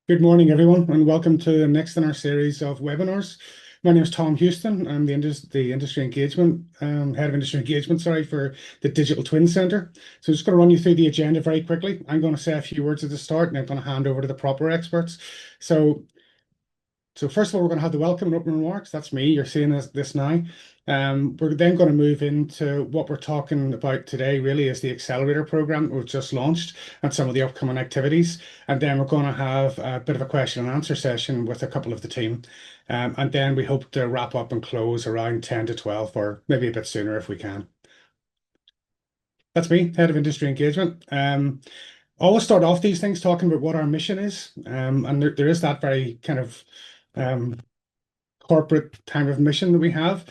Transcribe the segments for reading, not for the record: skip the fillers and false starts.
Good morning, everyone, and welcome to the next in our series of webinars. My name is Tom Houston. I'm the industry engagement head of industry engagement, sorry, for the Digital Twin Centre. So, just going to run you through the agenda very quickly. I'm going to say a few words at the start, and I'm going to hand over to the proper experts. So first of all, we're going to have the welcome and opening remarks. That's me. You're seeing this now. We're then going to move into what we're talking about today, really, is the accelerator program we've just launched and some of the upcoming activities. And then we're going to have a bit of a question and answer session with a couple of the team. And then we hope to wrap up and close around 10 to 12, or maybe a bit sooner if we can. That's me, Head of Industry Engagement. Always start off these things talking about what our mission is. And there is that very kind of um, corporate kind of mission that we have.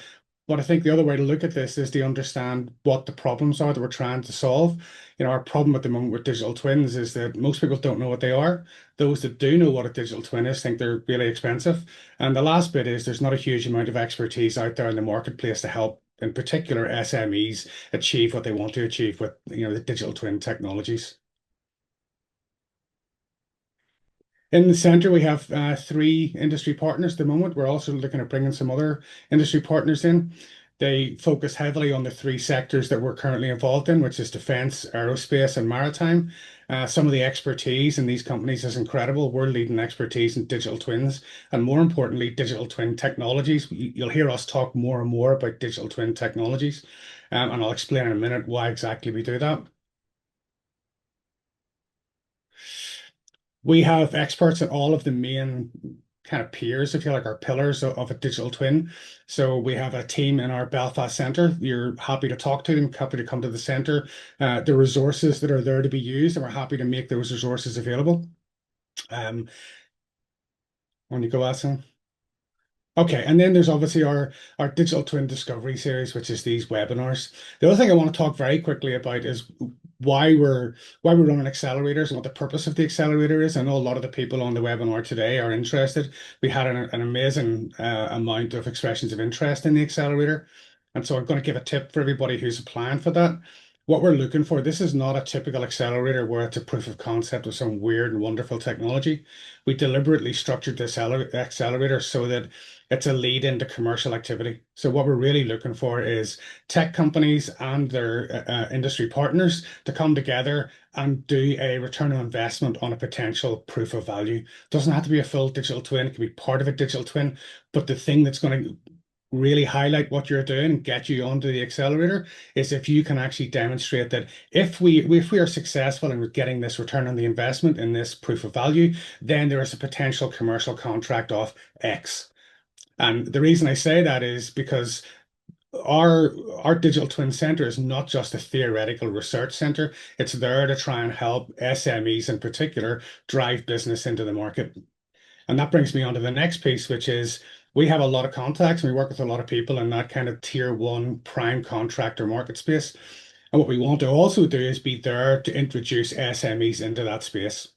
But I think the other way to look at this is to understand what the problems are that we're trying to solve. Our problem at the moment with digital twins is that most people don't know what they are. Those that do know what a digital twin is think they're really expensive. And the last bit is there's not a huge amount of expertise out there in the marketplace to help, in particular, SMEs achieve what they want to achieve with, the digital twin technologies. In the centre, we have three industry partners at the moment. We're also looking at bringing some other industry partners in. They focus heavily on the three sectors that we're currently involved in, which is defence, aerospace, and maritime. Some of the expertise in these companies is incredible. We're leading expertise in digital twins, and more importantly, digital twin technologies. You'll hear us talk more and more about digital twin technologies, and I'll explain in a minute why exactly we do that. We have experts in all of the main kind of peers, if you like, our pillars of a digital twin. So we have a team in our Belfast centre. You're happy to talk to them, happy to come to the centre. The resources that are there to be used, and we're happy to make those resources available. When you go, Alison. Okay, and then there's obviously our digital twin discovery series, which is these webinars. The other thing I want to talk very quickly about is why we're running accelerators and what the purpose of the accelerator is. I know a lot of the people on the webinar today are interested. We had an amazing amount of expressions of interest in the accelerator, and so I'm going to give a tip for everybody who's applying for that. What we're looking for, this is not a typical accelerator where it's a proof of concept of some weird and wonderful technology. We deliberately structured this accelerator so that it's a lead into commercial activity. So what we're really looking for is tech companies and their industry partners to come together and do a return on investment on a potential proof of value. Doesn't have to be a full digital twin, it can be part of a digital twin, but the thing that's going to really highlight what you're doing and get you onto the accelerator is if you can actually demonstrate that if we are successful in getting this return on the investment in this proof of value, then there is a potential commercial contract of X. And the reason I say that is because our digital twin center is not just a theoretical research center. It's there to try and help SMEs in particular drive business into the market. And that brings me on to the next piece, which is we have a lot of contacts and we work with a lot of people in that kind of tier one prime contractor market space. And what we want to also do is be there to introduce SMEs into that space.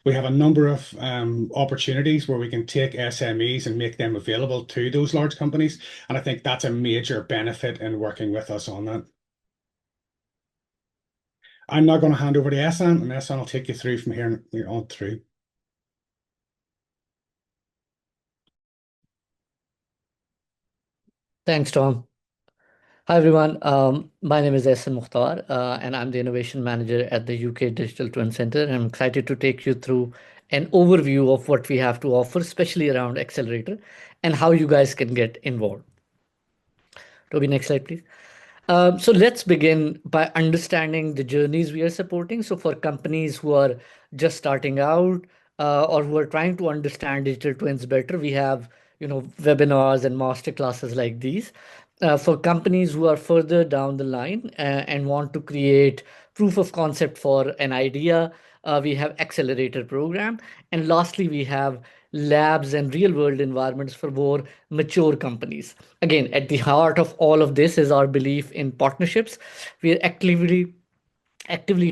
We have a number of opportunities where we can take SMEs and make them available to those large companies. And I think that's a major benefit in working with us on that. I'm now going to hand over to Esan, and Esan will take you through from here on through. Thanks, Tom. Hi, everyone. My name is Ehsan Mukhtar, and I'm the Innovation Manager at the UK Digital Twin Centre. I'm excited to take you through an overview of what we have to offer, especially around Accelerator, and how you guys can get involved. Toby, next slide, please. So let's begin by understanding the journeys we are supporting. So for companies who are just starting out or who are trying to understand digital twins better, we have webinars and master classes like these. For companies who are further down the line and want to create proof of concept for an idea, we have accelerator program. And lastly, we have labs and real world environments for more mature companies. Again, at the heart of all of this is our belief in partnerships. We are actively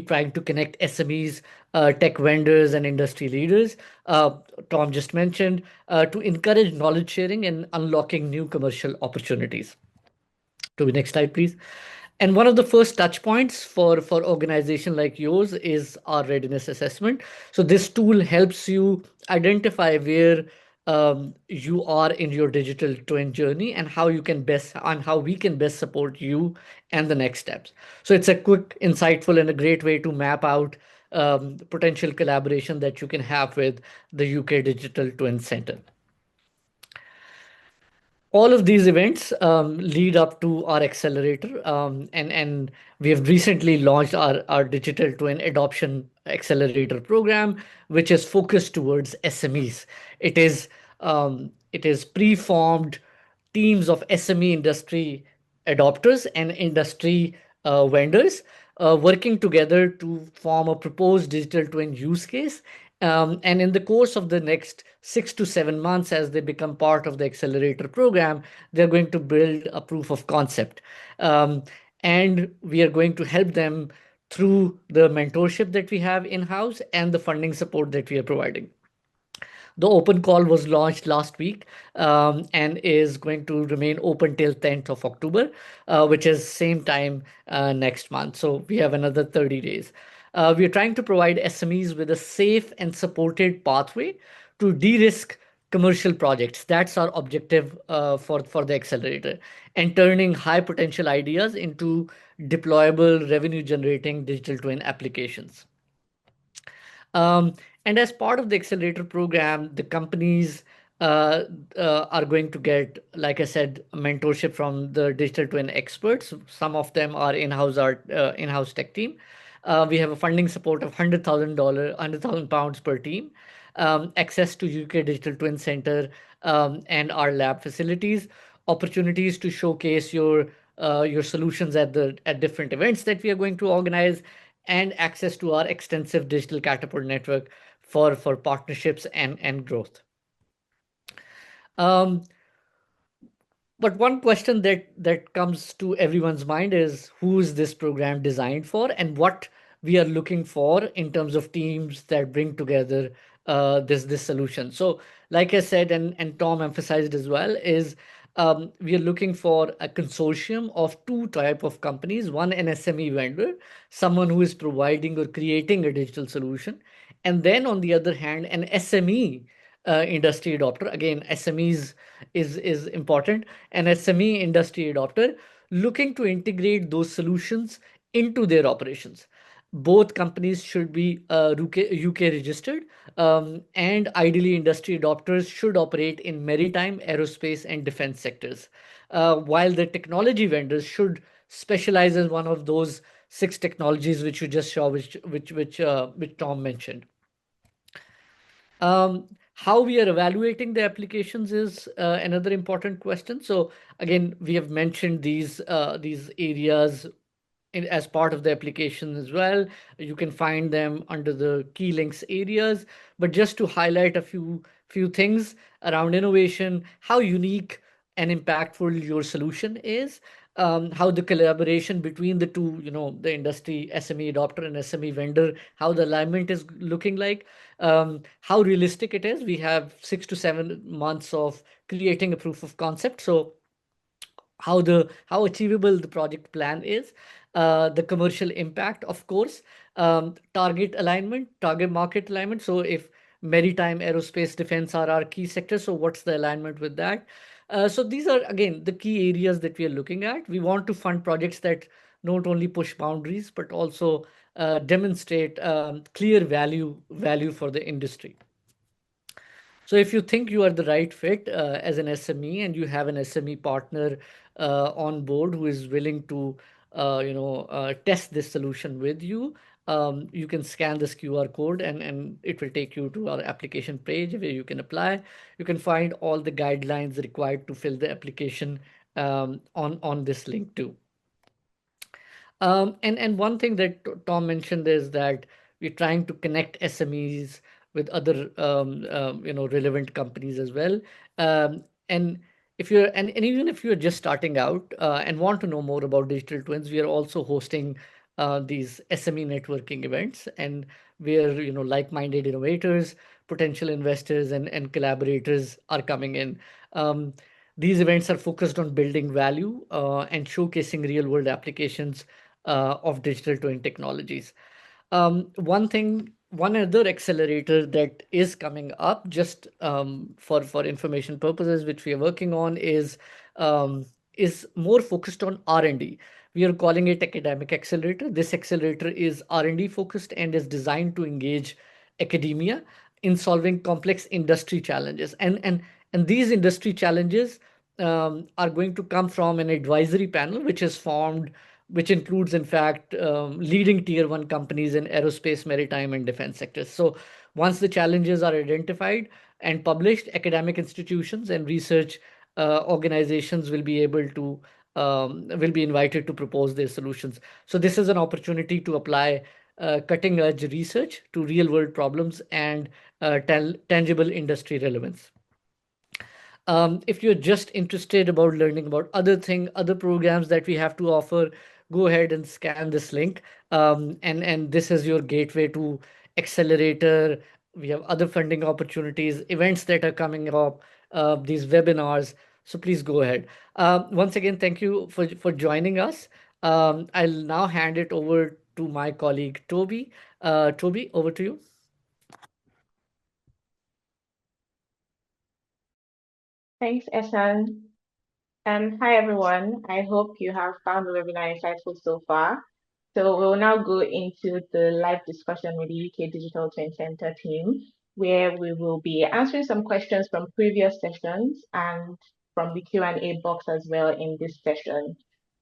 trying to connect SMEs, tech vendors, and industry leaders, Tom just mentioned, to encourage knowledge sharing and unlocking new commercial opportunities. To the next slide, please. And one of the first touch points for organization like yours is our readiness assessment. So this tool helps you identify where you are in your digital twin journey and how you can best and how we can best support you and the next steps. So it's a quick, insightful, and a great way to map out potential collaboration that you can have with the UK Digital Twin Center. All of these events lead up to our accelerator, and we have recently launched our digital twin adoption accelerator program, which is focused towards SMEs. It is preformed teams of SME industry adopters and industry vendors working together to form a proposed digital twin use case. And in the course of the next 6 to 7 months, as they become part of the accelerator program, they're going to build a proof of concept. Um, and we are going to help them through the mentorship that we have in house and the funding support that we are providing. The open call was launched last week and is going to remain open till 10th of October, which is same time next month. So we have another 30 days. We are trying to provide SMEs with a safe and supported pathway to de-risk commercial projects. That's our objective for the accelerator, and turning high potential ideas into deployable revenue generating digital twin applications. Um, and as part of the accelerator program, the companies uh, are going to get, like I said, mentorship from the digital twin experts. Some of them are in-house tech team. We have a funding support of £100,000 per team, access to UK Digital Twin Center and our lab facilities, opportunities to showcase your solutions at different events that we are going to organize, and access to our extensive digital catapult network for partnerships and growth. Um, but one question that comes to everyone's mind is, who is this program designed for, and what we are looking for in terms of teams that bring together this solution. So, like I said, and Tom emphasized as well, is we are looking for a consortium of two type of companies: one, an SME vendor, someone who is providing or creating a digital solution, and then on the other hand, an SME industry adopter. Again, SMEs is important. An SME industry adopter looking to integrate those solutions into their operations. Both companies should be UK registered, and ideally, industry adopters should operate in maritime, aerospace, and defense sectors. While the technology vendors should specialize in one of those six technologies which you just saw, which Tom mentioned. How we are evaluating the applications is another important question. So again, we have mentioned these areas as part of the application as well. You can find them under the key links areas. But just to highlight a few things around innovation, how unique and impactful your solution is, how the collaboration between the two, the industry SME adopter and SME vendor, how the alignment is looking like, how realistic it is. We have 6 to 7 months of creating a proof of concept. So how achievable the project plan is, the commercial impact, of course, target market alignment. So if maritime, aerospace, defense are our key sectors, so what's the alignment with that? So these are again the key areas that we are looking at. We want to fund projects that not only push boundaries but also demonstrate clear value for the industry. So if you think you are the right fit as an SME, and you have an SME partner on board who is willing to, test this solution with you, you can scan this QR code, and it will take you to our application page where you can apply. You can find all the guidelines required to fill the application on this link too. And one thing that Tom mentioned is that we're trying to connect SMEs with other relevant companies as well. And if you're and even if you're just starting out and want to know more about digital twins, we are also hosting these SME networking events, and where like-minded innovators, potential investors, and collaborators are coming in. These events are focused on building value and showcasing real-world applications of digital twin technologies. One other accelerator that is coming up, just for information purposes, which we are working on, um, is more focused on R&D. We are calling it Academic Accelerator. This accelerator is R&D focused and is designed to engage academia in solving complex industry challenges. And these industry challenges are going to come from an advisory panel, which is formed, which includes, in fact, leading tier one companies in aerospace, maritime, and defense sectors. So once the challenges are identified and published, academic institutions and research organizations will be invited to propose their solutions. So this is an opportunity to apply cutting edge research to real world problems and tangible industry relevance. If you're just interested about learning about other programs that we have to offer, go ahead and scan this link. And this is your gateway to Accelerator. We have other funding opportunities, events that are coming up, these webinars. So please go ahead. Once again, thank you for joining us. I'll now hand it over to my colleague Toby. Toby, over to you. Thanks, Esan. Hi, everyone. I hope you have found the webinar insightful so far. So we'll now go into the live discussion with the UK Digital Twin Center team, where we will be answering some questions from previous sessions and from the Q&A box as well in this session.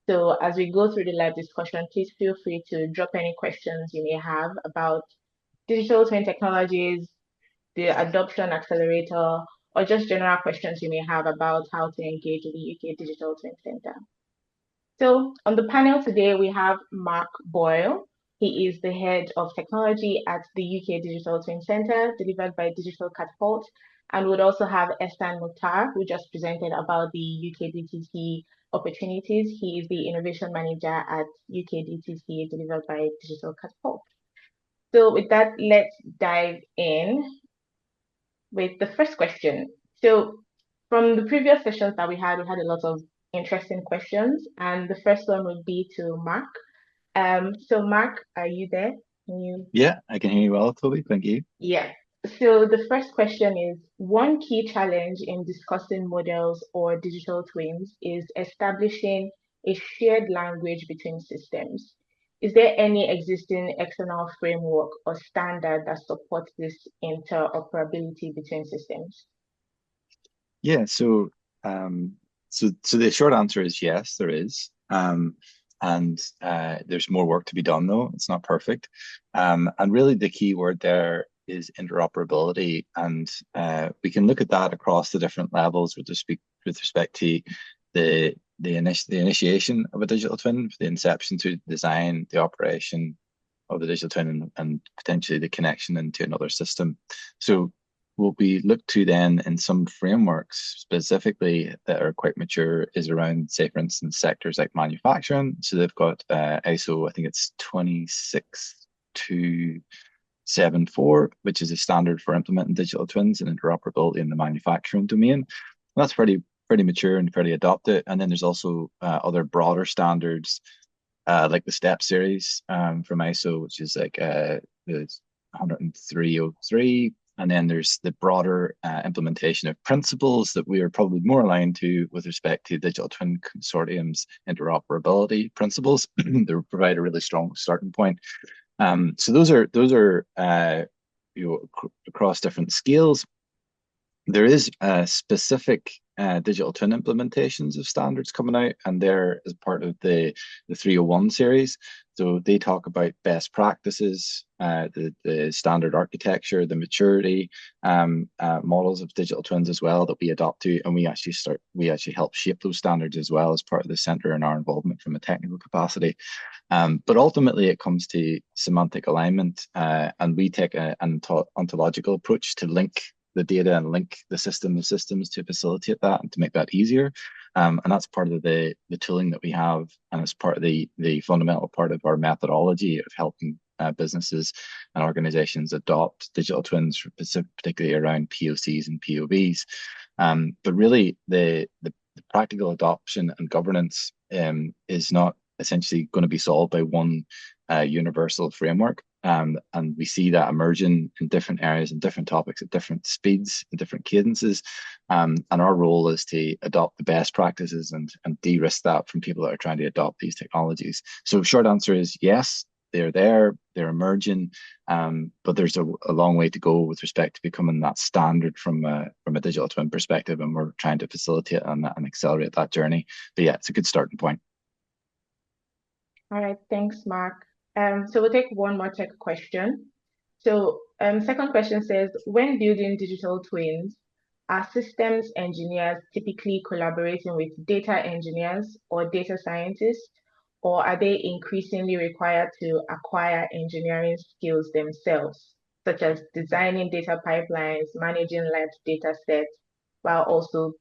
So as we go through the live discussion, please feel free to drop any questions you may have about digital twin technologies, the adoption accelerator, or just general questions you may have about how to engage with the UK Digital Twin Center. So on the panel today, we have Mark Boyle. He is the head of technology at the UK Digital Twin Center, delivered by Digital Catapult. And we'd also have Ehsan Mukhtar, who just presented about the UK DTC opportunities. He is the innovation manager at UK DTC, delivered by Digital Catapult. So with that, let's dive in with the first question. So from the previous sessions that we had a lot of interesting questions, and the first one would be to Mark. So Mark, are you there? Can you? Yeah, I can hear you well, Toby. Thank you. Yeah. So the first question is, one key challenge in discussing models or digital twins is establishing a shared language between systems. Is there any existing external framework or standard that supports this interoperability between systems? Yeah, so so the short answer is yes, there is. And there's more work to be done though. It's not perfect. And really the key word there is interoperability. And we can look at that across the different levels with respect to the initiation of a digital twin, the inception to design, the operation of the digital twin, and potentially the connection into another system. So what we look to then in some frameworks specifically that are quite mature is around, say, for instance, sectors like manufacturing. So they've got ISO, I think it's 26274, which is a standard for implementing digital twins and interoperability in the manufacturing domain. And that's pretty mature and pretty adopted. And then there's also other broader standards like the STEP series from ISO, which is like the 10303. And then there's the broader implementation of principles that we are probably more aligned to with respect to digital twin consortiums interoperability principles that provide a really strong starting point. So those are across different scales. There is specific digital twin implementations of standards coming out, and they're as part of the 301 series. So they talk about best practices, the standard architecture, the maturity models of digital twins as well that we adopt to, and we actually help shape those standards as well as part of the center and our involvement from a technical capacity. But ultimately, it comes to semantic alignment, and we take an ontological approach to link the data and link the systems to facilitate that and to make that easier. And that's part of the tooling that we have, and it's part of the fundamental part of our methodology of helping businesses and organizations adopt digital twins, particularly around POCs and POVs. But really, the the practical adoption and governance is not essentially going to be solved by one universal framework. And we see that emerging in different areas and different topics at different speeds and different cadences. And our role is to adopt the best practices and de-risk that from people that are trying to adopt these technologies. So short answer is yes, they're there, they're emerging, but there's a long way to go with respect to becoming that standard from a digital twin perspective, and we're trying to facilitate and accelerate that journey. But yeah, it's a good starting point. All right, thanks, Mark. So we'll take one more tech question. So second question says, when building digital twins, are systems engineers typically collaborating with data engineers or data scientists, or are they increasingly required to acquire engineering skills themselves, such as designing data pipelines, managing large data sets, while also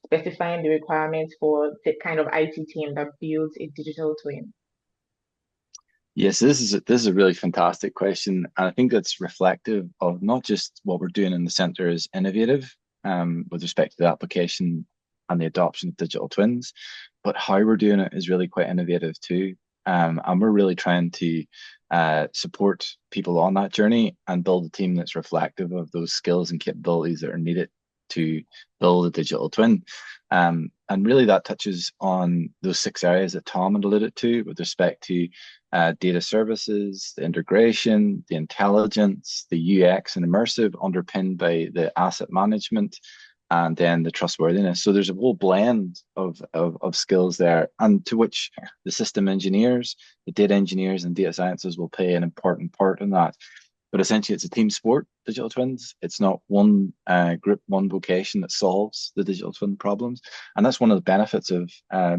specifying the requirements for the kind of IT team that builds a digital twin? Yes, this is a really fantastic question, and I think that's reflective of not just what we're doing in the center is innovative with respect to the application and the adoption of digital twins, but how we're doing it is really quite innovative too. And we're really trying to support people on that journey and build a team that's reflective of those skills and capabilities that are needed to build a digital twin. And really that touches on those 6 areas that Tom had alluded to with respect to data services, the integration, the intelligence, the UX and immersive, underpinned by the asset management, and then the trustworthiness. So there's a whole blend of skills there, and to which the system engineers, the data engineers, and data sciences will play an important part in that. But essentially, it's a team sport, digital twins. It's not one group, one vocation that solves the digital twin problems. And that's one of the benefits of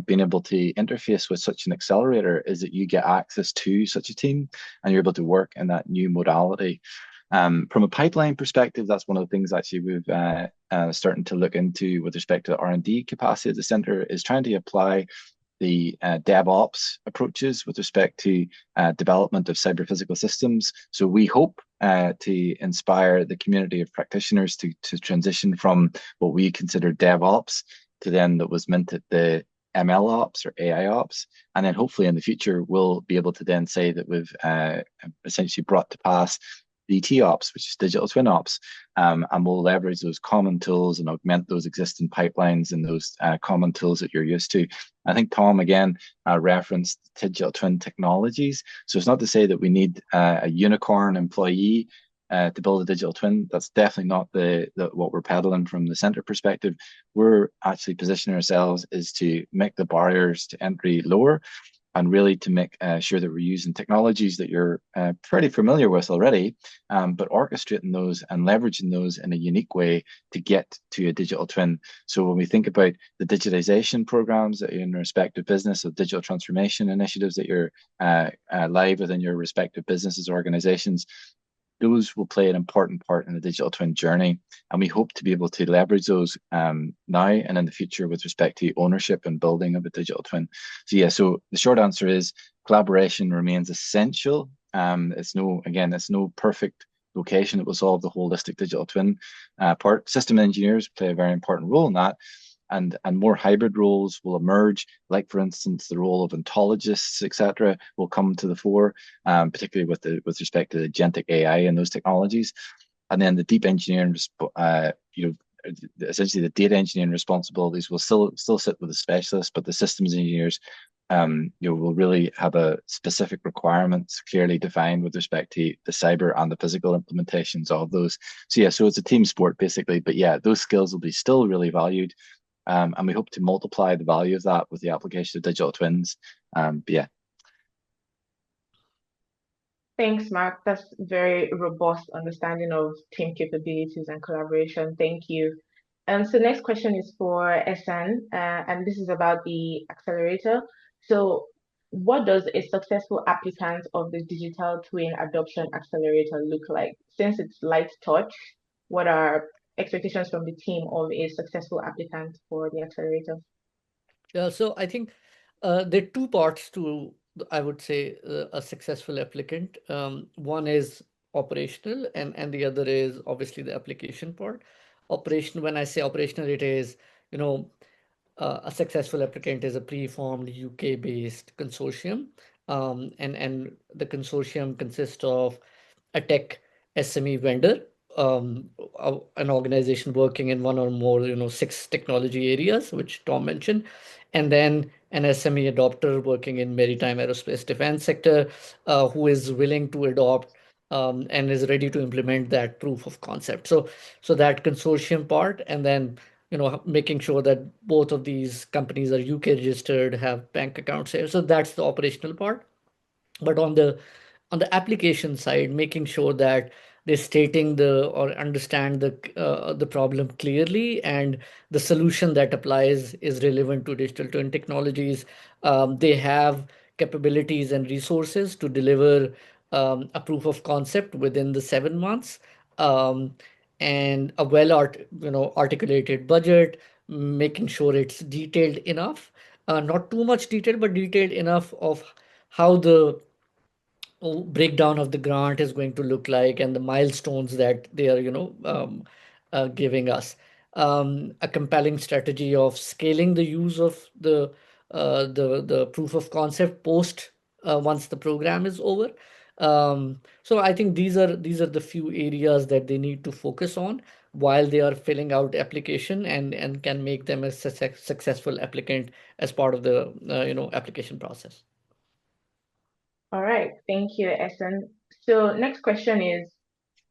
being able to interface with such an accelerator, is that you get access to such a team and you're able to work in that new modality. From a pipeline perspective, that's one of the things actually we've starting to look into with respect to the R&D capacity of the center, is trying to apply the DevOps approaches with respect to development of cyber physical systems. So we hope to inspire the community of practitioners to transition from what we consider DevOps to then that was meant at the ML ops or AI ops. And then hopefully in the future, we'll be able to then say that we've essentially brought to pass DT ops, which is digital twin ops, and we'll leverage those common tools and augment those existing pipelines and those common tools that you're used to. I think Tom again referenced digital twin technologies. So it's not to say that we need a unicorn employee to build a digital twin. That's definitely not the what we're peddling from the center perspective. We're actually positioning ourselves is to make the barriers to entry lower, and really to make sure that we're using technologies that you're pretty familiar with already, but orchestrating those and leveraging those in a unique way to get to a digital twin. So when we think about the digitization programs that are in respective business, of digital transformation initiatives that you're live within your respective businesses, organizations, those will play an important part in the digital twin journey. And we hope to be able to leverage those now and in the future with respect to ownership and building of a digital twin. So yeah, so the short answer is collaboration remains essential. It's no perfect location that will solve the holistic digital twin part. System engineers play a very important role in that. And more hybrid roles will emerge, like for instance the role of ontologists, etc., will come to the fore, particularly with respect to agentic AI and those technologies. And then the deep engineering, essentially the data engineering responsibilities will still sit with the specialists, but the systems engineers, will really have a specific requirements clearly defined with respect to the cyber and the physical implementations of those. So yeah, so it's a team sport basically, but yeah, those skills will be still really valued. And we hope to multiply the value of that with the application of digital twins. But yeah. Thanks, Mark. That's very robust understanding of team capabilities and collaboration. Thank you. So next question is for Esan, and this is about the accelerator. So what does a successful applicant of the Digital Twin Adoption Accelerator look like? Since it's light touch, what are expectations from the team of a successful applicant for the accelerator? Yeah, so I think there are 2 parts to, I would say, a successful applicant. One is operational, and the other is obviously the application part. Operational, when I say operational, it is, a successful applicant is a pre-formed UK-based consortium, and the consortium consists of a tech SME vendor, an organization working in one or more, 6 technology areas, which Tom mentioned, and then an SME adopter working in maritime, aerospace, defense sector, who is willing to adopt and is ready to implement that proof of concept. So that consortium part, and then making sure that both of these companies are UK registered, have bank accounts here. So that's the operational part. But on the application side, making sure that they're stating the or understand the problem clearly, and the solution that applies is relevant to digital twin technologies. They have capabilities and resources to deliver a proof of concept within the 7 months, um, and a articulated budget, making sure it's detailed enough, not too much detail, but detailed enough of how the breakdown of the grant is going to look like, and the milestones that they are giving us. A compelling strategy of scaling the use of the proof of concept post, once the program is over. So I think these are the few areas that they need to focus on while they are filling out application, and can make them a successful applicant as part of the application process. All right, thank you, Essen. So next question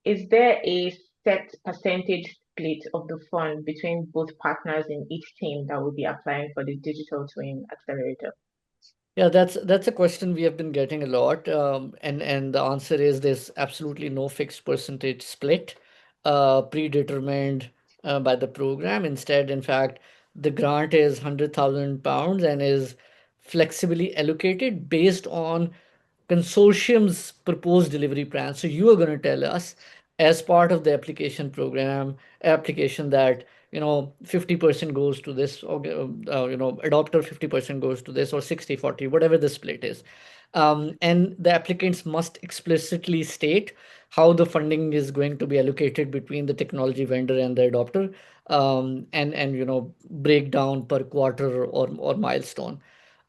is there a set percentage split of the fund between both partners in each team that will be applying for the Digital Twin Accelerator? Yeah, that's a question we have been getting a lot, and the answer is there's absolutely no fixed percentage split, predetermined by the program. Instead, in fact, the grant is £100,000 and is flexibly allocated based on consortium's proposed delivery plan. So you are going to tell us, as part of the application, that 50% goes to this, or adopter 50% goes to this, or 60/40, whatever the split is. And the applicants must explicitly state how the funding is going to be allocated between the technology vendor and the adopter, and break down per quarter or milestone.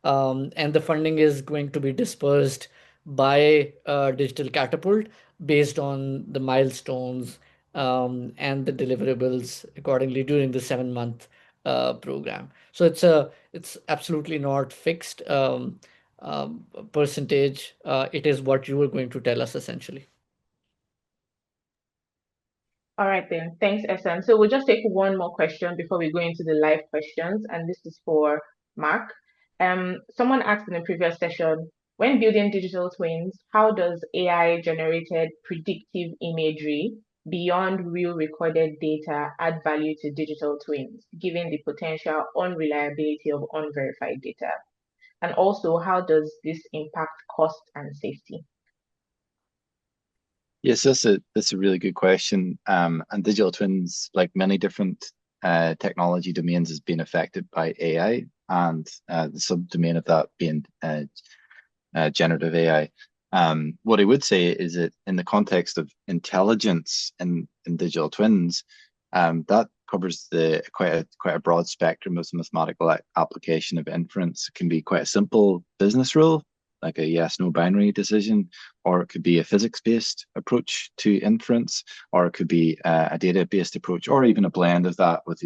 And the funding is going to be dispersed by Digital Catapult based on the milestones, and the deliverables accordingly during the 7-month program. So it's absolutely not fixed percentage. It is what you are going to tell us essentially. All right then, thanks, Essen. So we'll just take one more question before we go into the live questions, and this is for Mark. Someone asked in the previous session, when building digital twins, how does AI generated predictive imagery beyond real recorded data add value to digital twins, given the potential unreliability of unverified data? And also, how does this impact cost and safety? Yes, that's a really good question. And digital twins, like many different technology domains, has been affected by AI, and the subdomain of that being generative AI. What I would say is that in the context of intelligence in digital twins, that covers quite a broad spectrum of mathematical application of inference. It can be quite a simple business rule, like a yes/no binary decision, or it could be a physics-based approach to inference, or it could be a data-based approach, or even a blend of that with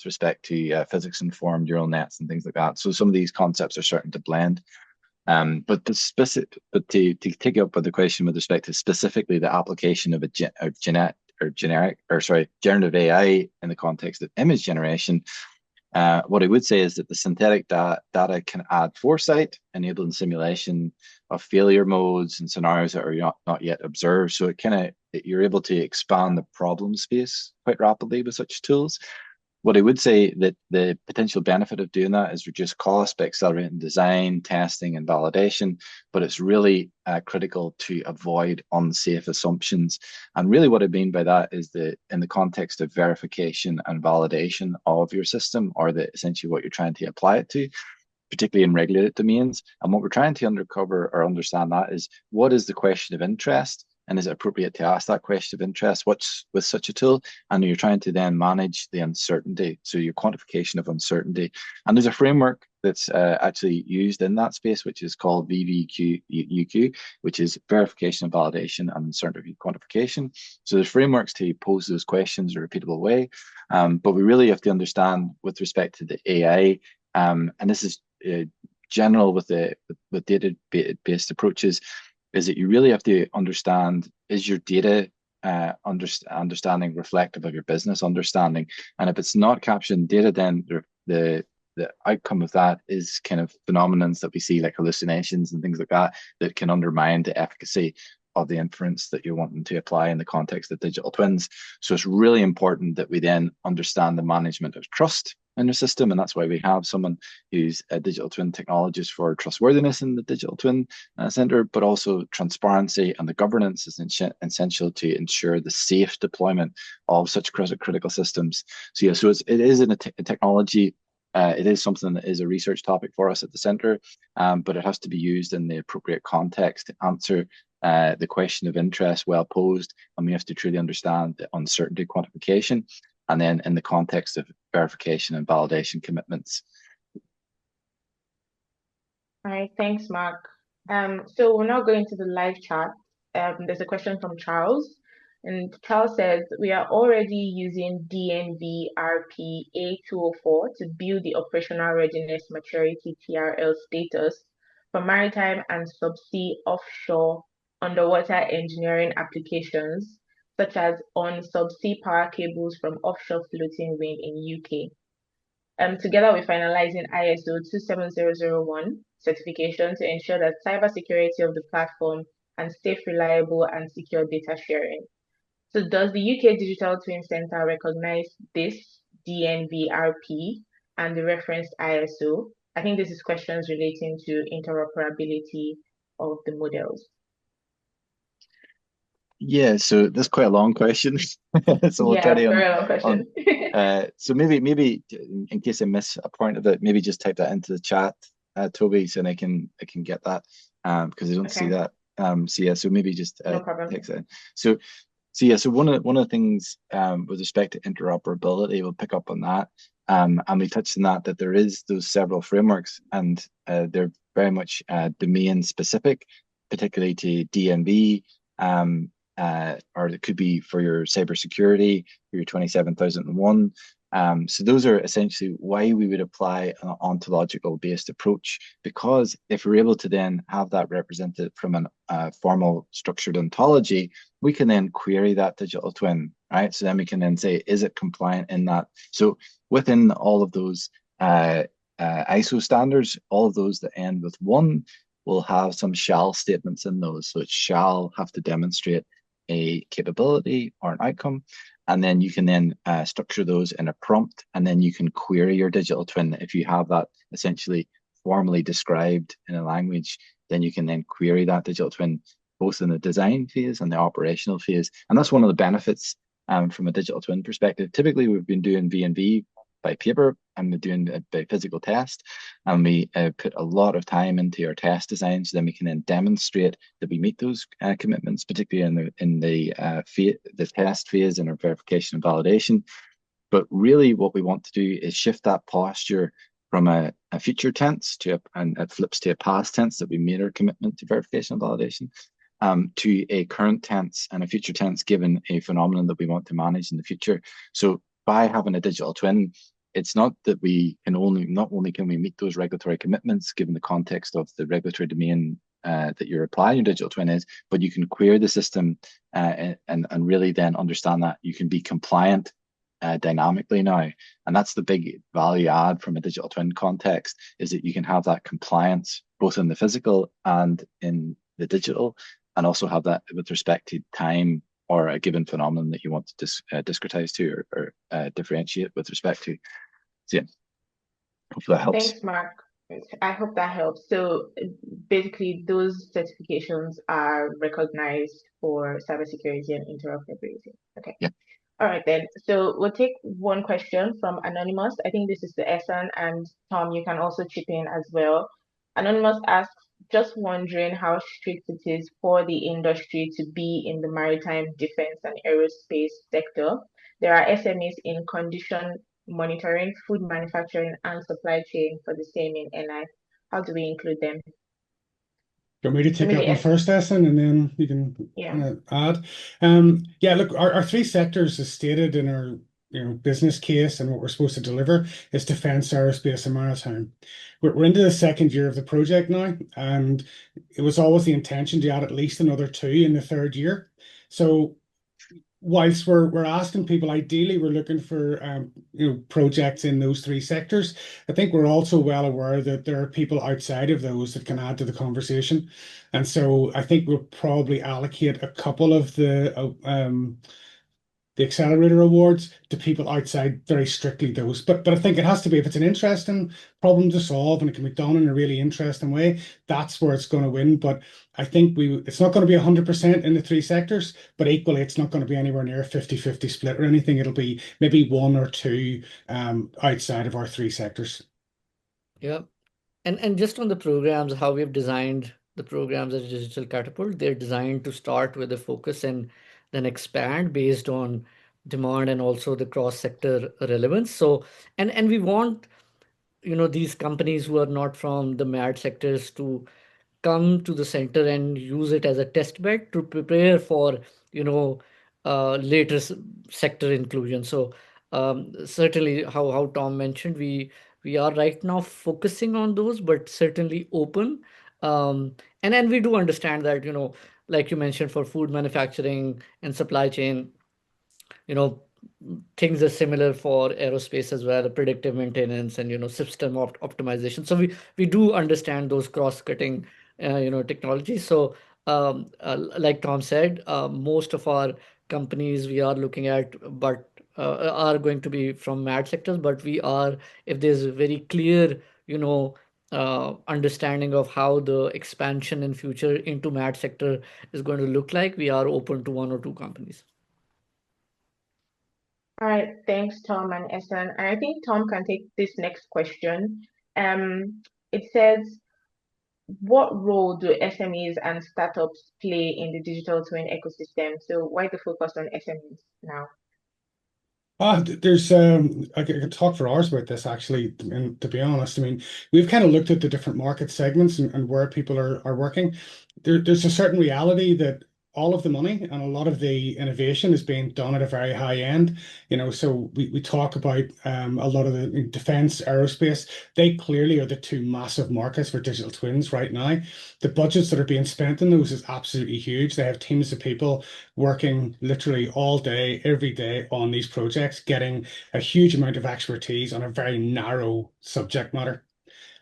respect to physics-informed neural nets and things like that. So some of these concepts are starting to blend. But to take up with the question with respect to specifically the application of generative AI in the context of image generation, what I would say is that the synthetic data can add foresight, enabling simulation of failure modes and scenarios that are not yet observed. So you're able to expand the problem space quite rapidly with such tools. What I would say that the potential benefit of doing that is reduced cost by accelerating design, testing, and validation, but it's really critical to avoid unsafe assumptions. And really what I mean by that is that in the context of verification and validation of your system, or essentially what you're trying to apply it to, particularly in regulated domains. And what we're trying to uncover or understand that is, what is the question of interest and is it appropriate to ask that question of interest? What's with such a tool? And you're trying to then manage the uncertainty, so your quantification of uncertainty. And there's a framework that's actually used in that space, which is called VVQUQ, which is verification and validation and uncertainty quantification. So there's frameworks to pose those questions in a repeatable way, but we really have to understand with respect to the AI, and this is general with data-based approaches, is that you really have to understand, is your data understanding reflective of your business understanding? And if it's not captured in data, then the outcome of that is kind of phenomenons that we see, like hallucinations and things like that, that can undermine the efficacy of the inference that you're wanting to apply in the context of digital twins. So it's really important that we then understand the management of trust in the system, and that's why we have someone who's a digital twin technologist for trustworthiness in the digital twin center, but also transparency and the governance is essential to ensure the safe deployment of such critical systems. So yeah, so it is a technology. It is something that is a research topic for us at the center, but it has to be used in the appropriate context to answer the question of interest well posed, and we have to truly understand the uncertainty quantification, and then in the context of verification and validation commitments. All right, thanks, Mark. So we're now going to the live chat. There's a question from Charles, and Charles says, we are already using DNV RP A204 to build the operational readiness maturity TRL status for maritime and subsea offshore underwater engineering applications, such as on subsea power cables from offshore floating wind in UK. Together with finalizing ISO 27001 certification to ensure that cybersecurity of the platform and safe, reliable, and secure data sharing. So does the UK Digital Twin Center recognize this DNVRP and the referenced ISO? I think this is questions relating to interoperability of the models. Yeah, so that's quite a long question. So we'll try to very long question. so maybe in case I miss a point of it, maybe just type that into the chat, Toby, so I can get that because I don't see that. So yeah, so maybe just no problem. text it. So yeah, so one of the things with respect to interoperability, we'll pick up on that. And we touched on that there is those several frameworks, and they're very much domain specific, particularly to DNV. Or it could be for your cybersecurity, for your 27001. So those are essentially why we would apply an ontological based approach, because if we're able to then have that represented from a formal structured ontology, we can then query that digital twin, right? So then we can then say, is it compliant in that? So within all of those ISO standards, all of those that end with 1 will have some shall statements in those. So it shall have to demonstrate a capability or an outcome, and then you can then structure those in a prompt, and then you can query your digital twin. If you have that essentially formally described in a language, then you can then query that digital twin both in the design phase and the operational phase. And that's one of the benefits from a digital twin perspective. Typically, we've been doing V&V by paper, and we're doing it by physical test, and we put a lot of time into our test design, so then we can then demonstrate that we meet those commitments, particularly in the test phase and our verification and validation. But really, what we want to do is shift that posture from a future tense and it flips to a past tense, that we made our commitment to verification and validation, to a current tense and a future tense given a phenomenon that we want to manage in the future. So by having a digital twin, it's not that not only can we meet those regulatory commitments given the context of the regulatory domain that you're applying your digital twin is, but you can query the system and really then understand that you can be compliant dynamically now. And that's the big value add from a digital twin context, is that you can have that compliance both in the physical and in the digital, and also have that with respect to time or a given phenomenon that you want to discretize to or differentiate with respect to. So yeah, hopefully that helps. Thanks, Mark. I hope that helps. So basically, those certifications are recognized for cybersecurity and interoperability. Okay. Yeah. All right then. So we'll take one question from Anonymous. I think this is the Esan, and Tom, you can also chip in as well. Anonymous asks, just wondering how strict it is for the industry to be in the maritime defense and aerospace sector. There are SMEs in condition monitoring, food manufacturing, and supply chain for the same in NI. How do we include them? Do you want me to So take that maybe, one first, Essen, and then you can yeah. add? Yeah, look, our three sectors, as stated in our business case and what we're supposed to deliver, is defence, aerospace, and maritime. We're into the second year of the project now, and it was always the intention to add at least another two in the third year. So whilst we're asking people, ideally we're looking for projects in those three sectors. I think we're also well aware that there are people outside of those that can add to the conversation, and so I think we'll probably allocate a couple of the accelerator awards to people outside very strictly those. But I think it has to be, if it's an interesting problem to solve and it can be done in a really interesting way, that's where it's going to win. But I think it's not going to be 100% in the three sectors, but equally it's not going to be anywhere near a 50-50 split or anything. It'll be maybe one or two outside of our three sectors. Yeah. And just on the programs, how we've designed the programs at Digital Catapult, they're designed to start with a focus and then expand based on demand and also the cross-sector relevance. So, and we want, these companies who are not from the MAD sectors to come to the center and use it as a test bed to prepare for you know later sector inclusion. So certainly, how Tom mentioned, we are right now focusing on those, but certainly open. And then we do understand that, like you mentioned, for food manufacturing and supply chain, you know things are similar for aerospace as well, predictive maintenance and system optimization. So we do understand those cross-cutting technologies. So like Tom said, most of our companies we are looking at, but are going to be from mad sectors. But we are, if there's a very clear understanding of how the expansion in future into mad sector is going to look like, we are open to one or two companies. All right, thanks, Tom and Essen. And I think Tom can take this next question. It says, what role do SMEs and startups play in the digital twin ecosystem? So why the focus on SMEs now? There's I could talk for hours about this actually, and to be honest, I mean, we've kind of looked at the different market segments and where people are working. There's a certain reality that all of the money and a lot of the innovation is being done at a very high end. So we talk about a lot of the defense, aerospace. They clearly are the two massive markets for digital twins right now. The budgets that are being spent in those is absolutely huge. They have teams of people working literally all day, every day on these projects, getting a huge amount of expertise on a very narrow subject matter.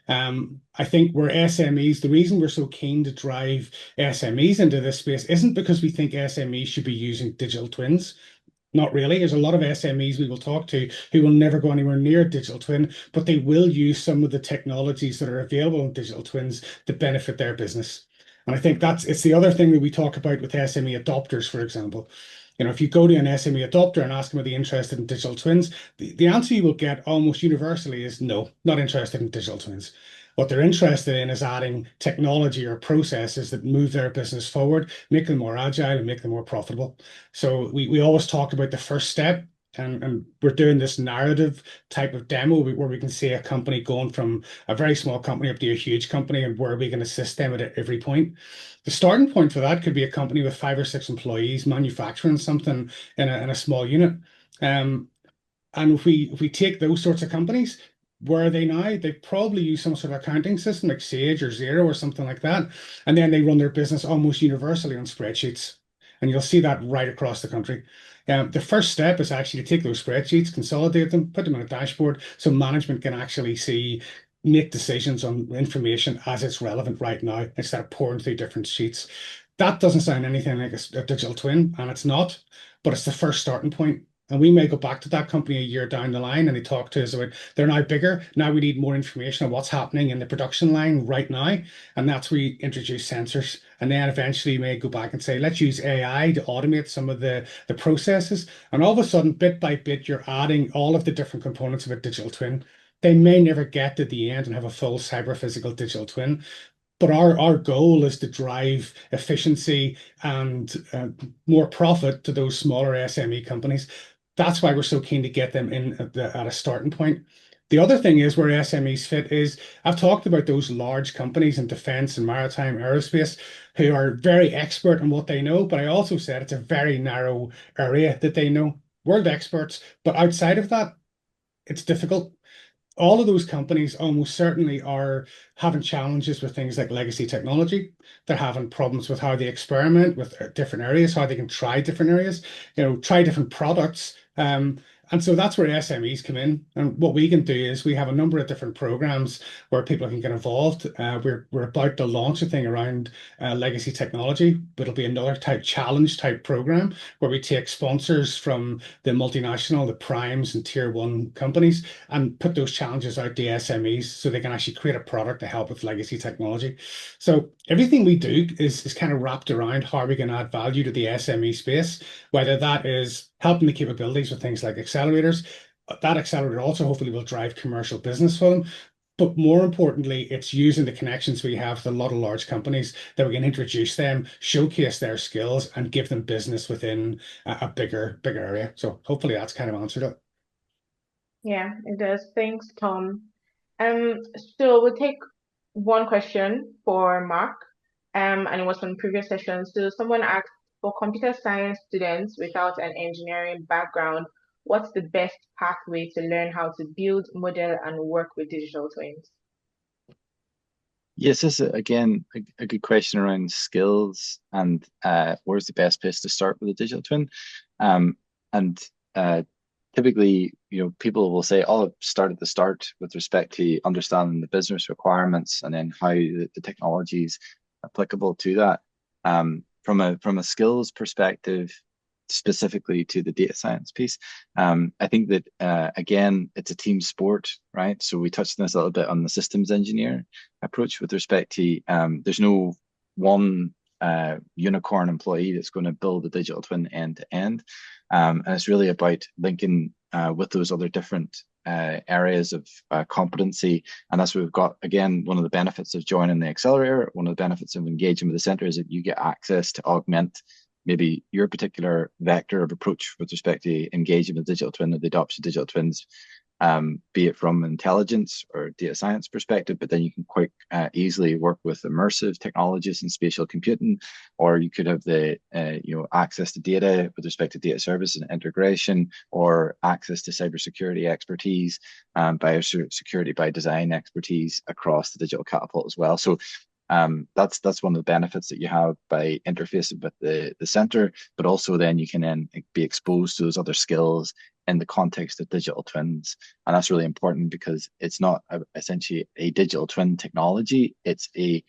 I think we're SMEs, the reason we're so keen to drive SMEs into this space isn't because we think SMEs should be using digital twins. Not really. There's a lot of SMEs we will talk to who will never go anywhere near a digital twin, but they will use some of the technologies that are available in digital twins to benefit their business. And I think it's the other thing that we talk about with SME adopters, for example. If you go to an SME adopter and ask them, are they interested in digital twins? The answer you will get almost universally is no, not interested in digital twins. What they're interested in is adding technology or processes that move their business forward, make them more agile and make them more profitable. So we always talk about the first step, and we're doing this narrative type of demo where we can see a company going from a very small company up to a huge company and where we can assist them at every point. The starting point for that could be a company with 5 or 6 employees manufacturing something in a small unit. And if we take those sorts of companies, where are they now? They probably use some sort of accounting system like Sage or Xero or something like that. And then they run their business almost universally on spreadsheets. And you'll see that right across the country. The first step is actually to take those spreadsheets, consolidate them, put them in a dashboard so management can actually make decisions on information as it's relevant right now instead of pouring through different sheets. That doesn't sound anything like a digital twin, and it's not, but it's the first starting point. And we may go back to that company a year down the line and they talk to us about they're now bigger. Now we need more information on what's happening in the production line right now. And that's where we introduce sensors. And then eventually you may go back and say, let's use AI to automate some of the processes. And all of a sudden, bit by bit, you're adding all of the different components of a digital twin. They may never get to the end and have a full cyber physical digital twin, But our goal is to drive efficiency and more profit to those smaller SME companies. That's why we're so keen to get them in at a starting point. The other thing is where SMEs fit is I've talked about those large companies in defense and maritime aerospace who are very expert in what they know, but I also said it's a very narrow area that they know. World experts, but outside of that, it's difficult. All of those companies almost certainly are having challenges with things like legacy technology. They're having problems with how they experiment with different areas, how they can try different areas, try different products. And so that's where SMEs come in. And what we can do is we have a number of different programs where people can get involved. We're about to launch a thing around legacy technology. It'll be another challenge type program where we take sponsors from the multinational, the primes and tier one companies and put those challenges out to SMEs so they can actually create a product to help with legacy technology. So everything we do is kind of wrapped around how we can add value to the SME space, whether that is helping the capabilities with things like accelerators. That accelerator also hopefully will drive commercial business for them. But more importantly, it's using the connections we have with a lot of large companies that we can introduce them, showcase their skills, and give them business within a bigger area. So hopefully that's kind of answered it. Yeah, it does. Thanks, Tom. Um, so we'll take one question for Mark. And it was from previous sessions. So someone asked, for computer science students without an engineering background, what's the best pathway to learn how to build, model, and work with digital twins? Yes, this is again a good question around skills and where's the best place to start with a digital twin. And typically, people will say, "Oh, start at the start with respect to understanding the business requirements and then how the technology is applicable to that." From a skills perspective, specifically to the data science piece, I think that again, it's a team sport, right? So we touched on this a little bit on the systems engineer approach with respect to there's no one unicorn employee that's going to build a digital twin end to end. And it's really about linking with those other different areas of competency. And that's what we've got. Again, one of the benefits of joining the accelerator, one of the benefits of engaging with the center is that you get access to augment maybe your particular vector of approach with respect to engaging with digital twin or the adoption of digital twins, be it from intelligence or data science perspective, but then you can quite easily work with immersive technologies and spatial computing, or you could have the access to data with respect to data service and integration, or access to cybersecurity expertise, biosecurity by design expertise across the Digital Catapult as well. So that's one of the benefits that you have by interfacing with the center, but also then you can then be exposed to those other skills in the context of digital twins. And that's really important because it's not essentially a digital twin technology, it's a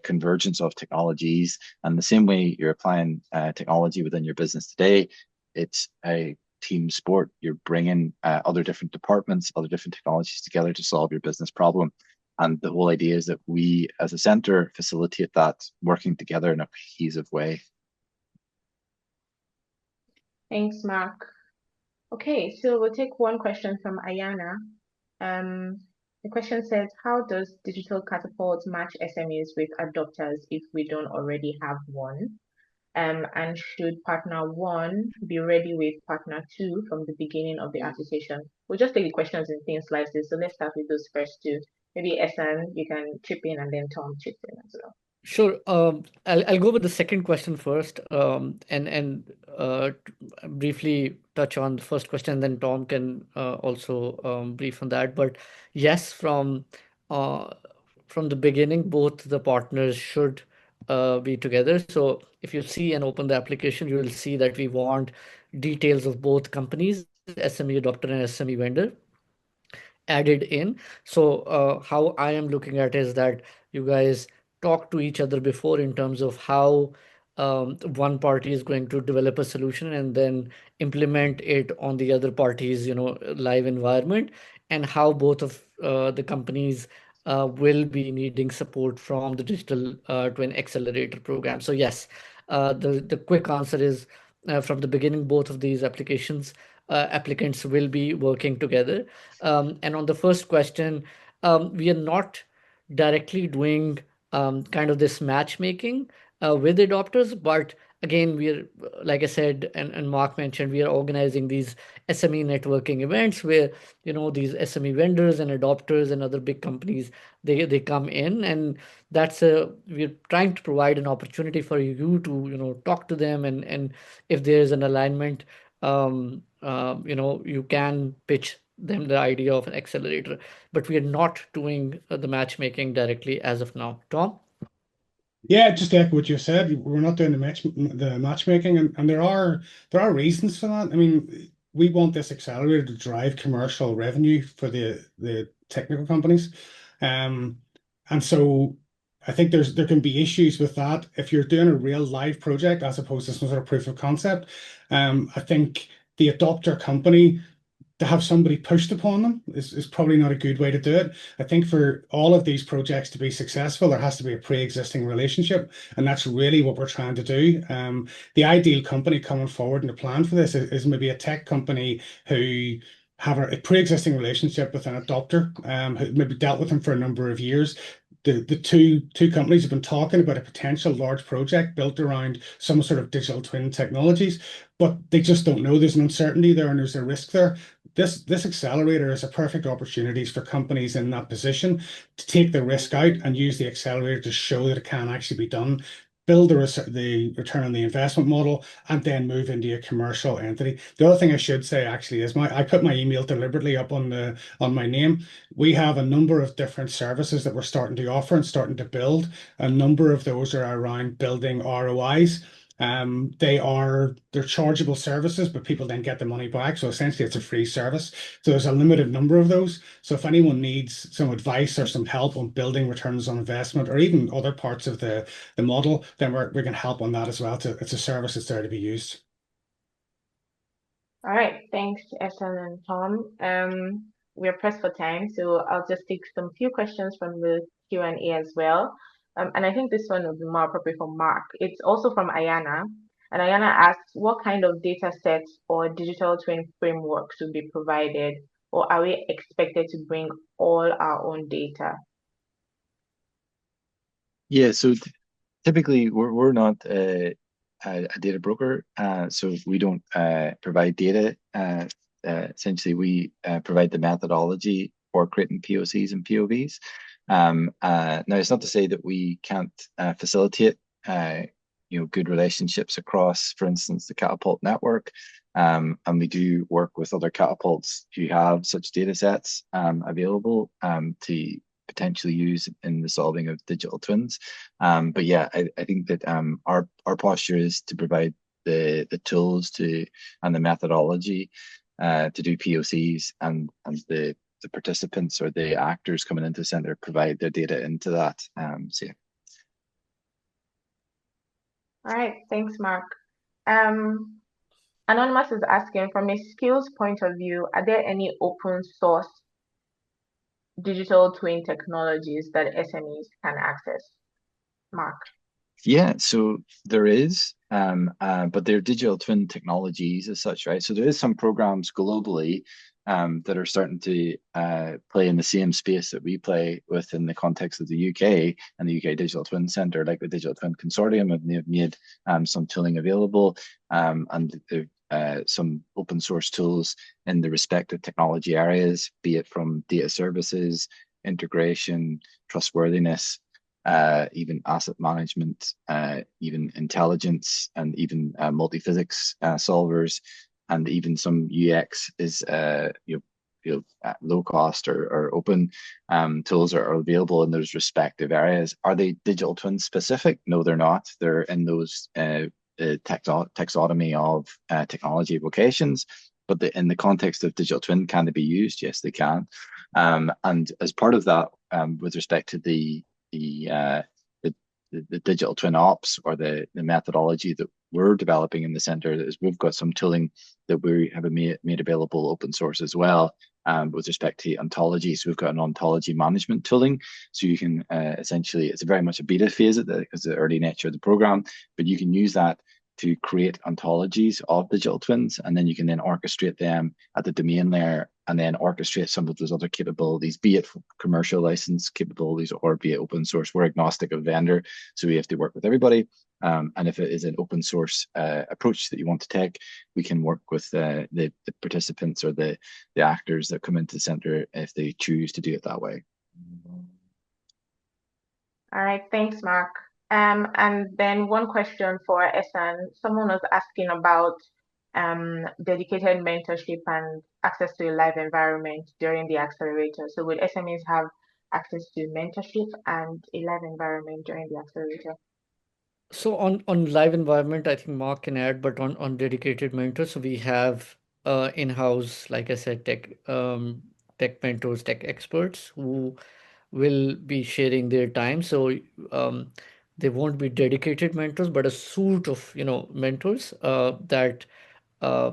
convergence of technologies. And the same way you're applying technology within your business today, it's a team sport. You're bringing other different departments, other different technologies together to solve your business problem. And the whole idea is that we, as a center, facilitate that working together in a cohesive way. Thanks, Mark. Okay, so we'll take one question from Ayana. The question says, how does Digital Catapult match SMEs with adopters if we don't already have one? And should partner one be ready with partner two from the beginning of the association? We'll just take the questions in thin slices. So let's start with those first two. Maybe Esan, you can chip in, and then Tom chip in as well. Sure. I'll go with the second question first, and briefly touch on the first question, then Tom can also brief on that. But yes, from the beginning, both the partners should be together. So if you see and open the application, you will see that we want details of both companies, SME adopter and SME vendor, added in. So how I am looking at is that you guys talk to each other before in terms of how one party is going to develop a solution and then implement it on the other party's live environment, and how both of the companies will be needing support from the Digital Twin Accelerator program. So yes, the quick answer is from the beginning, both of these applicants will be working together. And on the first question, we are not directly doing kind of this matchmaking with adopters. But again, we're, like I said, and Mark mentioned, we are organizing these SME networking events where, these SME vendors and adopters and other big companies, they come in, and we're trying to provide an opportunity for you to, talk to them, and if there's an alignment, you can pitch them the idea of an accelerator, but we are not doing the matchmaking directly as of now. Tom? Yeah, just to echo what you said, we're not doing the matchmaking, and there are reasons for that. I mean, we want this accelerator to drive commercial revenue for the technical companies, and so I think there can be issues with that if you're doing a real live project as opposed to some sort of proof of concept. I think the adopter company, to have somebody pushed upon them is probably not a good way to do it. I think for all of these projects to be successful, there has to be a pre-existing relationship, and that's really what we're trying to do. The ideal company coming forward in the plan for this is maybe a tech company who have a pre-existing relationship with an adopter, who maybe dealt with them for a number of years. The two companies have been talking about a potential large project built around some sort of digital twin technologies, but they just don't know. There's an uncertainty there and there's a risk there. This accelerator is a perfect opportunity for companies in that position to take the risk out and use the accelerator to show that it can actually be done, build the return on the investment model, and then move into a commercial entity. The other thing I should say actually is I put my email deliberately up on my name. We have a number of different services that we're starting to offer and starting to build. A number of those are around building ROIs. They're chargeable services, but people then get the money back. So essentially it's a free service. So there's a limited number of those. So if anyone needs some advice or some help on building returns on investment or even other parts of the model, then we can help on that as well. It's a service that's there to be used. All right, thanks, Essen and Tom. We're pressed for time, so I'll just take some few questions from the Q&A as well. And I think this one will be more appropriate for Mark. It's also from Ayana. And Ayana asks, what kind of data sets or digital twin frameworks will be provided, or are we expected to bring all our own data? Yeah, so typically we're not a data broker, so we don't provide data. Essentially, we provide the methodology for creating POCs and POVs. Now, it's not to say that we can't facilitate good relationships across, for instance, the Catapult network. And we do work with other catapults who have such data sets available to potentially use in the solving of digital twins. But yeah, I think that our posture is to provide the tools and the methodology to do POCs, and the participants or the actors coming into the center provide their data into that. So yeah. All right, thanks, Mark. Anonymous is asking, from a skills point of view, are there any open source digital twin technologies that SMEs can access? Mark. Yeah, so there is, but they're digital twin technologies as such, right? So there is some programs globally that are starting to play in the same space that we play with in the context of the UK and the UK Digital Twin Centre, like the Digital Twin Consortium, and they've made some tooling available, and some open source tools in the respective technology areas, be it from data services, integration, trustworthiness, even asset management, even intelligence, and even multi-physics solvers, and even some UX is low cost or open tools are available in those respective areas. Are they digital twin specific? No, they're not. They're in those taxonomy of technology vocations, but in the context of digital twin, can they be used? Yes, they can. And as part of that, with respect to the digital twin ops, or the methodology that we're developing in the center, is we've got some tooling that we have made available open source as well, with respect to ontology. So we've got an ontology management tooling, so you can essentially, it's very much a beta phase because of the early nature of the program, but you can use that to create ontologies of digital twins, and then you can then orchestrate them at the domain layer, and then orchestrate some of those other capabilities, be it commercial license capabilities or be it open source. We're agnostic of vendor, so we have to work with everybody. And if it is an open source approach that you want to take, we can work with the participants or the actors that come into the center if they choose to do it that way. All right, thanks, Mark. And then one question for Esan. Someone was asking about dedicated mentorship and access to a live environment during the accelerator. So would SMEs have access to mentorship and a live environment during the accelerator? So on live environment, I think Mark can add, but on dedicated mentors, so we have in-house, like I said, tech mentors, tech experts who will be sharing their time. So they won't be dedicated mentors, but a suite of mentors that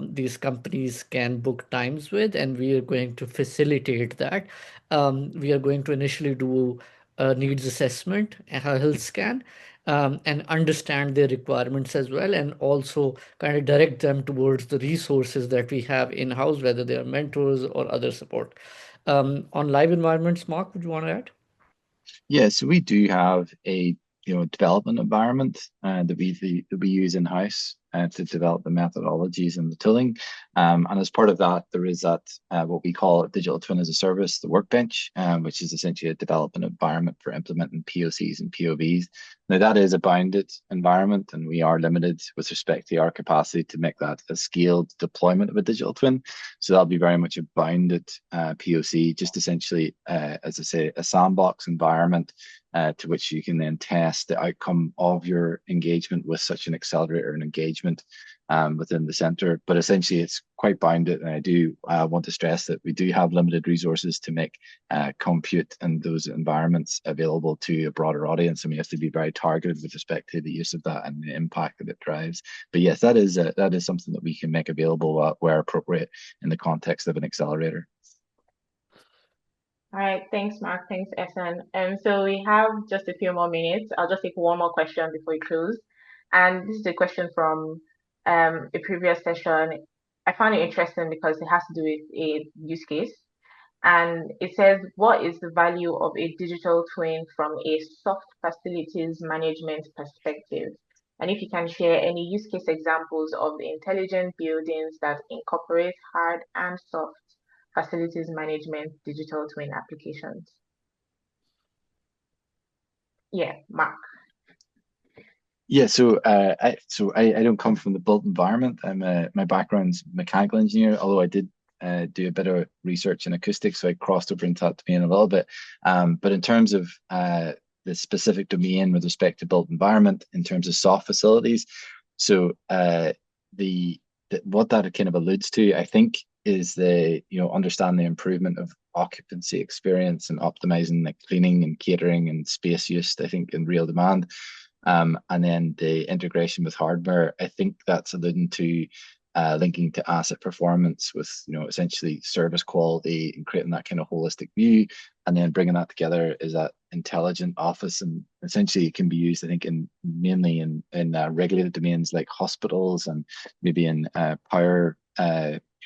these companies can book times with, and we are going to facilitate that. We are going to initially do a needs assessment, a health scan, and understand their requirements as well, and also kind of direct them towards the resources that we have in-house, whether they are mentors or other support. On live environments, Mark, would you want to add? Yeah, so we do have a development environment that we use in house to develop the methodologies and the tooling. And as part of that, there is that what we call digital twin as a service, the workbench, which is essentially a development environment for implementing POCs and POVs. Now that is a bounded environment, and we are limited with respect to our capacity to make that a scaled deployment of a digital twin. So that'll be very much a bounded POC, just essentially, as I say, a sandbox environment to which you can then test the outcome of your engagement with such an accelerator and engagement within the center. But essentially, it's quite bounded, and I do want to stress that we do have limited resources to make compute and those environments available to a broader audience, and we have to be very targeted with respect to the use of that and the impact that it drives. But yes, that is something that we can make available where appropriate in the context of an accelerator. All right, thanks, Mark. Thanks, Esan. So we have just a few more minutes. I'll just take one more question before we close. And this is a question from a previous session. I found it interesting because it has to do with a use case. And it says, what is the value of a digital twin from a soft facilities management perspective? And if you can share any use case examples of intelligent buildings that incorporate hard and soft facilities management digital twin applications. Yeah, Mark. Yeah, so I don't come from the built environment. My background's mechanical engineer, although I did do a bit of research in acoustics, so I crossed over into that domain a little bit. But in terms of the specific domain with respect to built environment, in terms of soft facilities, so what that kind of alludes to, I think, is the understand the improvement of occupancy experience and optimizing the cleaning and catering and space use, I think, in real demand. And then the integration with hardware, I think that's alluding to linking to asset performance with essentially service quality and creating that kind of holistic view, and then bringing that together is that intelligent office, and essentially it can be used, I think, mainly in regulated domains like hospitals and maybe in power,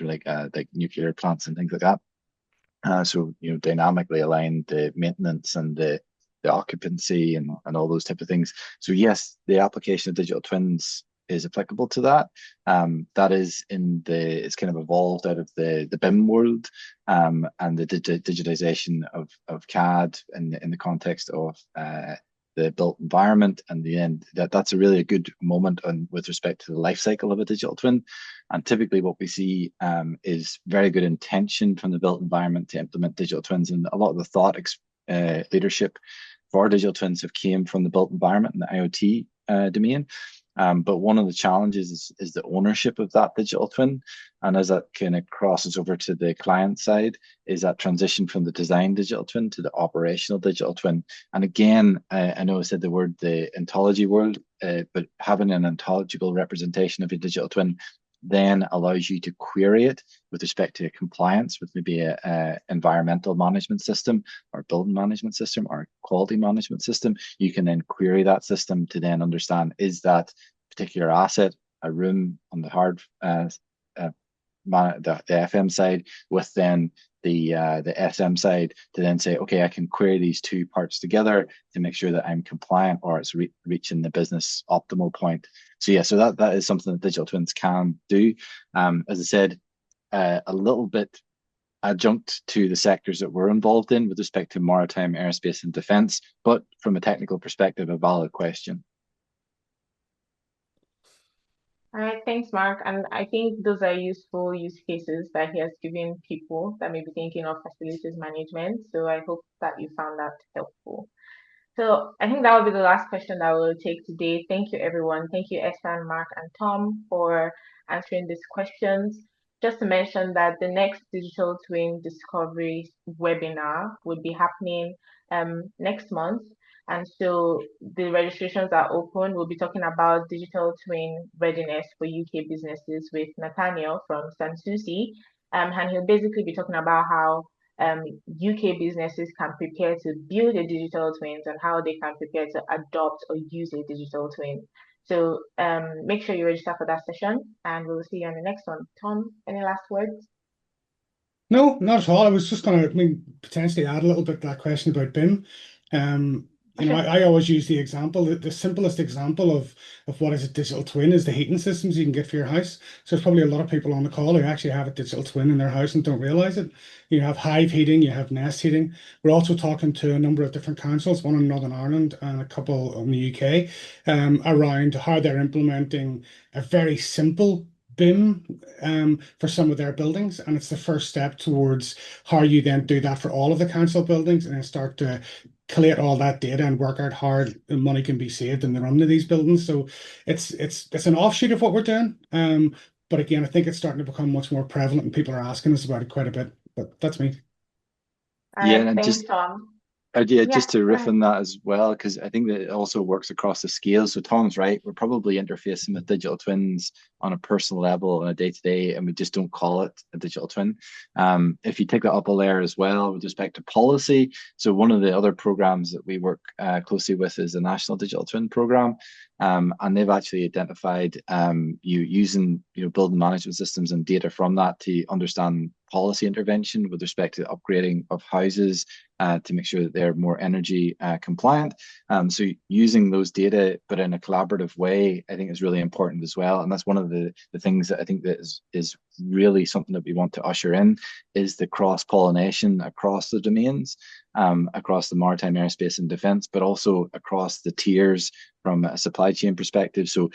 like nuclear plants and things like that. So dynamically align the maintenance and the occupancy and all those type of things. So yes, the application of digital twins is applicable to that. That is it's kind of evolved out of the BIM world and the digitization of CAD in the context of the built environment. And the end, that's a really good moment with respect to the life cycle of a digital twin. And typically what we see is very good intention from the built environment to implement digital twins. And a lot of the thought leadership for digital twins have came from the built environment and the IoT domain. But one of the challenges is the ownership of that digital twin. And as that kind of crosses over to the client side, is that transition from the design digital twin to the operational digital twin. And again, I know I said the ontology world, but having an ontological representation of a digital twin then allows you to query it with respect to compliance with maybe a environmental management system or building management system or quality management system. You can then query that system to then understand, is that particular asset a room on the hard the FM side with then the SM side to then say, okay, I can query these two parts together to make sure that I'm compliant or it's reaching the business optimal point. So yeah, so that is something that digital twins can do. As I said, a little bit adjunct to the sectors that we're involved in with respect to maritime, aerospace, and defence, but from a technical perspective, a valid question. All right, thanks, Mark. And I think those are useful use cases that he has given people that may be thinking of facilities management. So I hope that you found that helpful. So I think that will be the last question that we'll take today. Thank you, everyone. Thank you, Esther, Mark, and Tom, for answering these questions. Just to mention that the next Digital Twin Discovery webinar will be happening next month. And so the registrations are open. We'll be talking about digital twin readiness for UK businesses with Nathaniel from Sansusi. And he'll basically be talking about how UK businesses can prepare to build a digital twins and how they can prepare to adopt or use a digital twin. So make sure you register for that session and we'll see you on the next one. Tom, any last words? No, not at all. I was just going to, potentially add a little bit to that question about BIM. I always use the example, the simplest example of what is a digital twin is the heating systems you can get for your house. So there's probably a lot of people on the call who actually have a digital twin in their house and don't realize it. You have Hive heating, you have Nest heating. We're also talking to a number of different councils, one in Northern Ireland and a couple in the UK, around how they're implementing a very simple BIM for some of their buildings, and it's the first step towards how you then do that for all of the council buildings and then start to collate all that data and work out how money can be saved in the run of these buildings. So it's an offshoot of what we're doing. But again, I think it's starting to become much more prevalent and people are asking us about it quite a bit. But that's me. Yeah, and thanks, Tom. Just to riff on that as well, because I think that it also works across the scale. So Tom's right, we're probably interfacing with digital twins on a personal level on a day-to-day, and we just don't call it a digital twin. If you take that up a layer as well with respect to policy, so one of the other programs that we work closely with is the National Digital Twin Program. And they've actually identified you using building management systems and data from that to understand policy intervention with respect to upgrading of houses to make sure that they're more energy compliant. So using those data, but in a collaborative way, I think is really important as well. And that's one of the things that I think that is really something that we want to usher in is the cross-pollination across the domains, across the maritime, aerospace and defence, but also across the tiers from a supply chain perspective. So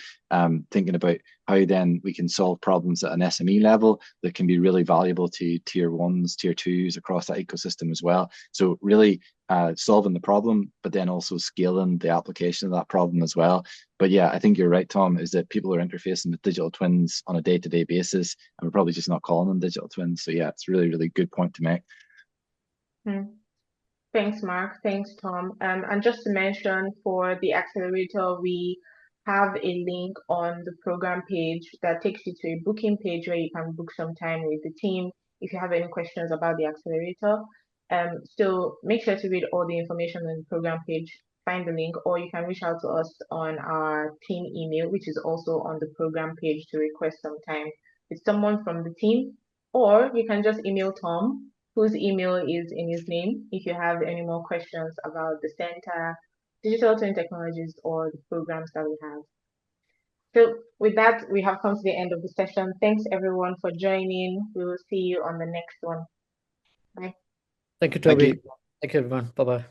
thinking about how then we can solve problems at an SME level that can be really valuable to tier ones, tier twos across that ecosystem as well. So really solving the problem, but then also scaling the application of that problem as well. But yeah, I think you're right, Tom, is that people are interfacing with digital twins on a day-to-day basis, and we're probably just not calling them digital twins. So yeah, it's a really, really good point to make. Thanks, Mark. Thanks, Tom. And just to mention, for the accelerator, we have a link on the program page that takes you to a booking page where you can book some time with the team if you have any questions about the accelerator. So make sure to read all the information on the program page, find the link, or you can reach out to us on our team email, which is also on the program page, to request some time with someone from the team, or you can just email Tom, whose email is in his name, if you have any more questions about the center, digital twin technologies, or the programs that we have. So with that, we have come to the end of the session. Thanks everyone for joining. We will see you on the next one. Bye. Thank you, Toby. Thank you, everyone. Bye-bye.